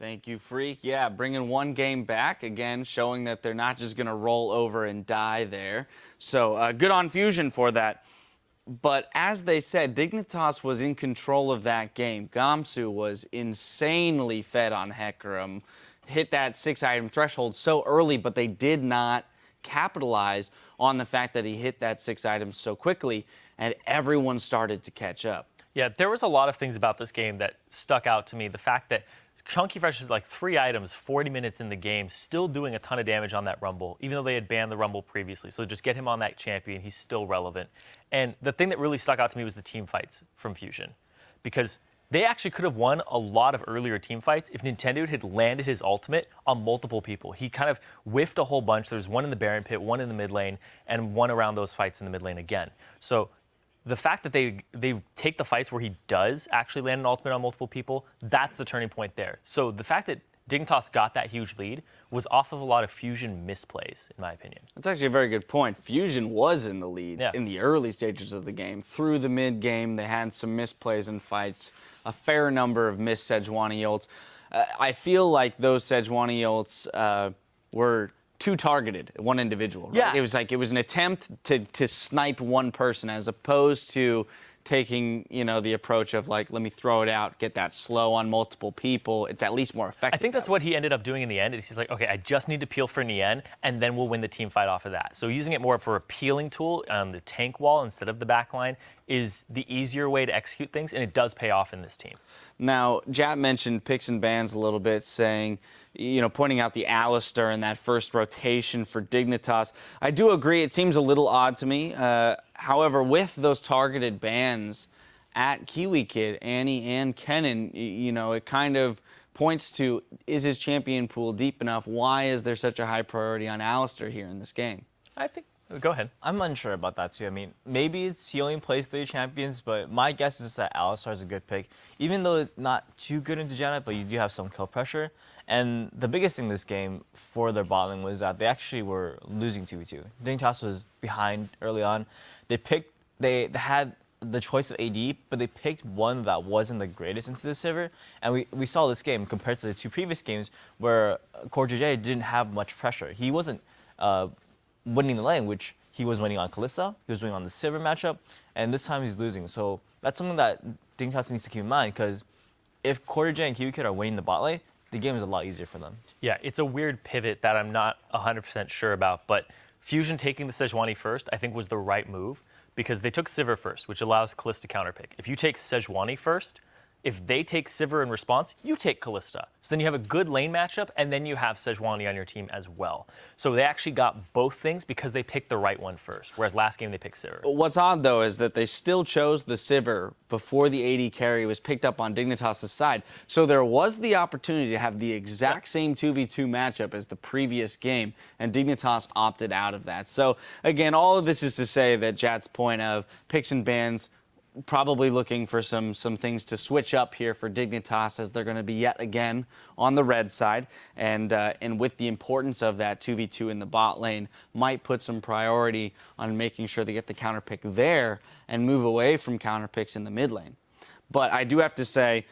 Thank you, Freak. Yeah, bringing one game back, again, showing that they're not just going to roll over and die there. So good on Fusion for that. But as they said, Dignitas was in control of that game. Gamsu was insanely fed on Hecarim, hit that 6-item threshold so early, but they did not capitalize on the fact that he hit that 6 items so quickly, and everyone started to catch up. Yeah, there was a lot of things about this game that stuck out to me. The fact that Chunky Fresh is like 3 items, 40 minutes in the game, still doing a ton of damage on that Rumble, even though they had banned the Rumble previously. So just get him on that champion, he's still relevant. And the thing that really stuck out to me was the team fights from Fusion, because they actually could have won a lot of earlier team fights if Nintendo had landed his ultimate on multiple people. He kind of whiffed a whole bunch. There's one in the Baron pit, one in the mid lane, and one around those fights in the mid lane again. So the fact that they take the fights where he does actually land an ultimate on multiple people, that's the turning point there. So the fact that Dignitas got that huge lead was off of a lot of Fusion misplays, in my opinion. That's actually a very good point. Fusion was in the lead in the early stages of the game. Through the mid game, they had some misplays and fights, a fair number of missed Sejuani ults. I feel like those Sejuani ults were too targeted, one individual. Right? Yeah. It was an attempt to snipe one person as opposed to taking, the approach of like, let me throw it out, get that slow on multiple people. It's at least more effective. I think that's what he ended up doing in the end. He's like, okay, I just need to peel for Nien, and then we'll win the team fight off of that. So using it more for a peeling tool on the tank wall instead of the back line is the easier way to execute things, and it does pay off in this team. Now, Jap mentioned picks and bans a little bit, saying, pointing out the Alistair in that first rotation for Dignitas. I do agree, it seems a little odd to me. However, with those targeted bans at Kiwi Kid, Annie, and Kennen, it kind of points to, is his champion pool deep enough? Why is there such a high priority on Alistair here in this game? I think, go ahead. I'm unsure about that too. I mean, maybe he only plays 3 champions, but my guess is that Alistar is a good pick. Even though it's not too good into Janet, but you do have some kill pressure. And the biggest thing this game for their bot lane was that they actually were losing 2v2. Dignitas was behind early on. They had the choice of AD, but they picked one that wasn't the greatest into the Sivir. And we saw this game compared to the 2 previous games where CoreJJ didn't have much pressure. He wasn't winning the lane, which he was winning on Kalista, he was winning on the Sivir matchup, and this time he's losing. So that's something that Dignitas needs to keep in mind, because if CoreJJ and Kiwi Kid are winning the bot lane, the game is a lot easier for them. Yeah, it's a weird pivot that I'm not 100% sure about, but Fusion taking the Sejuani first, I think was the right move, because they took Sivir first, which allows Kalista counterpick. If you take Sejuani first, if they take Sivir in response, you take Kalista. So then you have a good lane matchup, and then you have Sejuani on your team as well. So they actually got both things because they picked the right one first, whereas last game they picked Sivir. What's odd, though, is that they still chose the Sivir before the AD carry was picked up on Dignitas' side. So there was the opportunity to have the exact same 2v2 matchup as the previous game, and Dignitas opted out of that. So, again, all of this is to say that Jat's point of picks and bans, probably looking for some things to switch up here for Dignitas, as they're going to be yet again on the red side, and with the importance of that 2v2 in the bot lane, might put some priority on making sure they get the counter pick there and move away from counter picks in the mid lane. But I do have to say,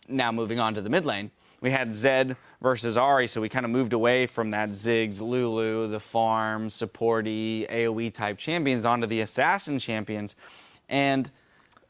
now moving on to the mid lane, we had Zed versus Ahri, so we kind of moved away from that Ziggs, Lulu, the farm, supporty, AoE type champions onto the assassin champions. And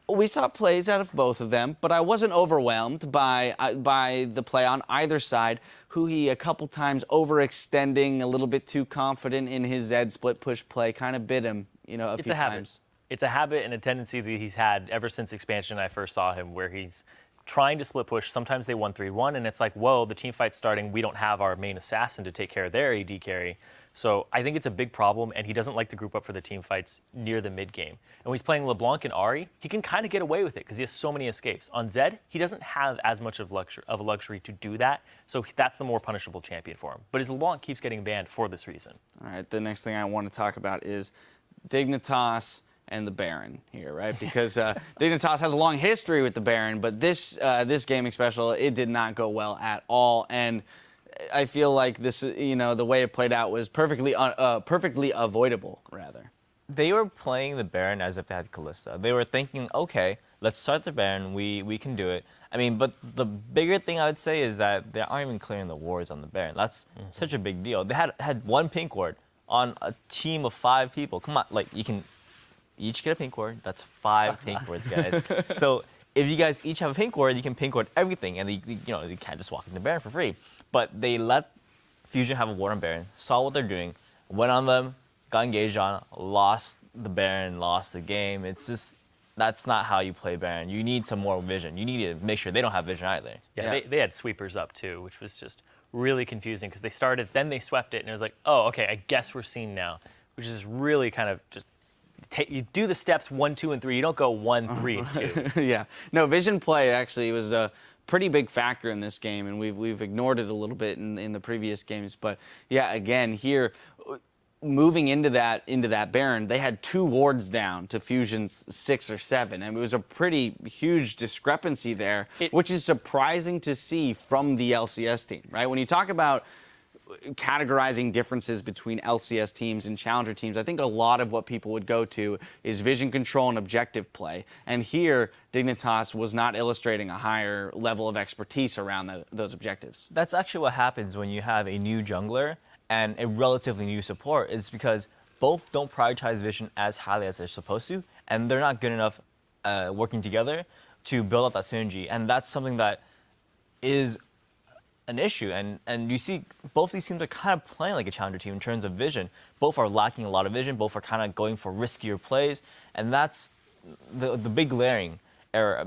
we saw plays out of both of them, but I wasn't overwhelmed by the play on either side. Huhi a couple times overextending, a little bit too confident in his Zed split push play, kind of bit him, a few times. It's a habit and a tendency that he's had ever since expansion. I first saw him, where he's trying to split push. Sometimes they 1-3-1, and it's like, whoa, the team fight's starting. We don't have our main assassin to take care of their AD carry. So I think it's a big problem, and he doesn't like to group up for the team fights near the mid game. And when he's playing LeBlanc and Ahri, he can kind of get away with it because he has so many escapes. On Zed, he doesn't have as much of a luxury to do that, so that's the more punishable champion for him. But his LeBlanc keeps getting banned for this reason. All right, the next thing I want to talk about is Dignitas and the Baron here, right? Because Dignitas has a long history with the Baron, but this game Xpecial, it did not go well at all. And I feel like this, the way it played out was perfectly avoidable, rather. they were playing the Baron as if they had Kalista. They were thinking, okay, let's start the Baron. We can do it. I mean, but the bigger thing I would say is that they aren't even clearing the wards on the Baron. That's such a big deal. They had one pink ward on a team of 5 people. Come on, like, you can each get a pink ward. That's 5 pink wards, guys. So if you guys each have a pink ward, you can pink ward everything, and you can't just walk in the Baron for free. But they let Fusion have a ward on Baron, saw what they're doing, went on them, got engaged on, lost the Baron, lost the game. It's just, that's not how you play Baron. You need some more vision. You need to make sure they don't have vision either. Yeah, they had sweepers up too, which was just really confusing because they started, then they swept it, and it was like, oh, okay, I guess we're seeing now, which is really kind of just, you do the steps 1, 2, and 3. You don't go 1, 3, and 2. Yeah. No, vision play actually was a pretty big factor in this game, and we've ignored it a little bit in the previous games. But yeah, again here, moving into that Baron, they had 2 wards down to Fusion's 6 or 7. I mean, it was a pretty huge discrepancy there, which is surprising to see from the LCS team, right? When you talk about categorizing differences between LCS teams and challenger teams, I think a lot of what people would go to is vision control and objective play. And here, Dignitas was not illustrating a higher level of expertise around those objectives. That's actually what happens when you have a new jungler and a relatively new support, is because both don't prioritize vision as highly as they're supposed to, and they're not good enough working together to build up that synergy. And that's something that is an issue, and you see both these teams are kind of playing like a challenger team in terms of vision. Both are lacking a lot of vision, both are kind of going for riskier plays, and that's the big glaring error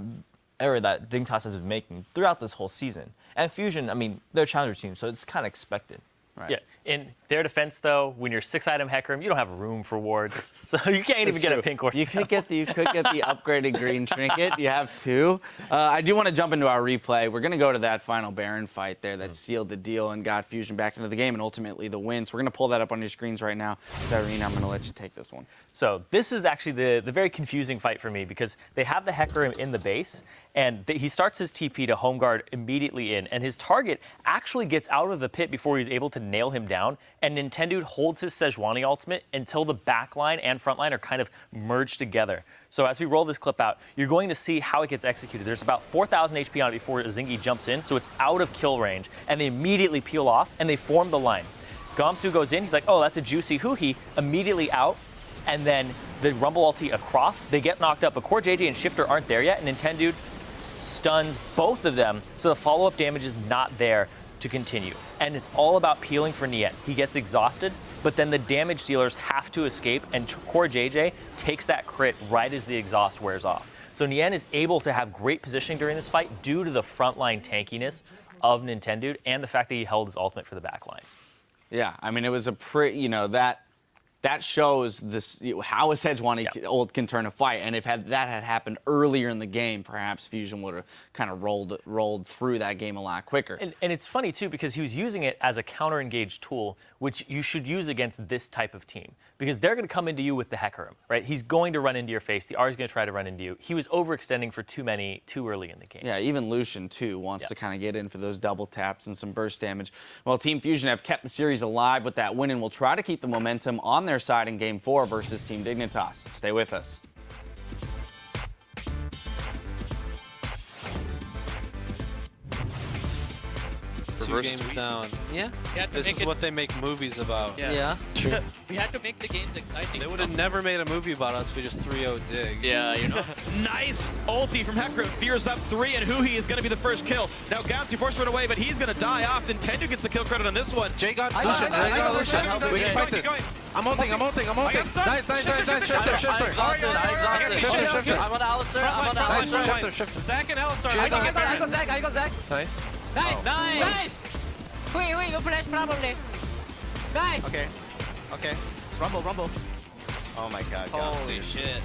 that Dignitas has been making throughout this whole season. And Fusion, I mean, they're a challenger team, so it's kind of expected. Right. Yeah, in their defense, though, when you're 6-item Hecarim, you don't have room for wards, so you can't even get a pink ward. You could get the upgraded green trinket. You have 2. I do want to jump into our replay. We're going to go to that final Baron fight there that sealed the deal and got Fusion back into the game and ultimately the win. So we're going to pull that up on your screens right now. Zareen, I'm going to let you take this one. So this is actually the very confusing fight for me because they have the Hecarim in the base, and he starts his TP to home guard immediately in, and his target actually gets out of the pit before he's able to nail him down, and Nintendo holds his Sejuani ultimate until the backline and frontline are kind of merged together. So as we roll this clip out, you're going to see how it gets executed. There's about 4,000 HP on it before Zingy jumps in, so it's out of kill range, and they immediately peel off, and they form the line. Gamsu goes in, he's like, oh, that's a juicy hoo-hee, immediately out, and then the Rumble ulti across, they get knocked up, but Core JJ and Shifter aren't there yet, and Nintendo stuns both of them, so the follow-up damage is not there to continue. And it's all about peeling for Niet. He gets exhausted, but then the damage dealers have to escape, and Core JJ takes that crit right as the exhaust wears off. So Nien is able to have great positioning during this fight due to the frontline tankiness of Nintendo and the fact that he held his ultimate for the backline. Yeah, I mean, it was a pretty, that shows this how a Sejuani ult can turn a fight, and if that had happened earlier in the game, perhaps Fusion would have kind of rolled through that game a lot quicker. And it's funny too because he was using it as a counter-engage tool, which you should use against this type of team because they're going to come into you with the Hecarim, right? He's going to run into your face. The R is going to try to run into you. He was overextending for too early in the game. Yeah, even Lucian too wants to kind of get in for those double taps and some burst damage. Well, Team Fusion have kept the series alive with that win and will try to keep the momentum on their side in Game 4 versus Team Dignitas. Stay with us. 2 games down. Yeah. This is what they make movies about. Yeah. True. We had to make the games exciting. They would have never made a movie about us if we just 3-0 Dig. Yeah, you know. Nice ulti from Hecarim. Fears up 3, and Huhi is going to be the first kill. Now Gamsu forced run away, but he's going to die off. Nintendo gets the kill credit on this one. Jay got Lucian. Jay got Lucian. We can fight this. I'm ulting. Nice. Shifter. I'm on Alistair. Nice. Shifter. Zach and Alistar. I got Zach. Nice. Nice. Wait, you flash probably. Guys. Okay. Rumble. Oh my god, Holy Gamsu. shit.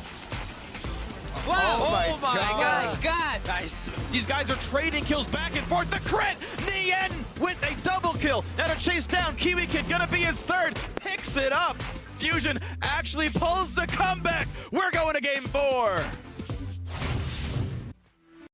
Wow. Oh my God. Nice. These guys are trading kills back and forth. The crit! Nien with a double kill. And a chase down. Kiwi Kid gonna be his 3rd. Picks it up. Fusion actually pulls the comeback. We're going to Game 4.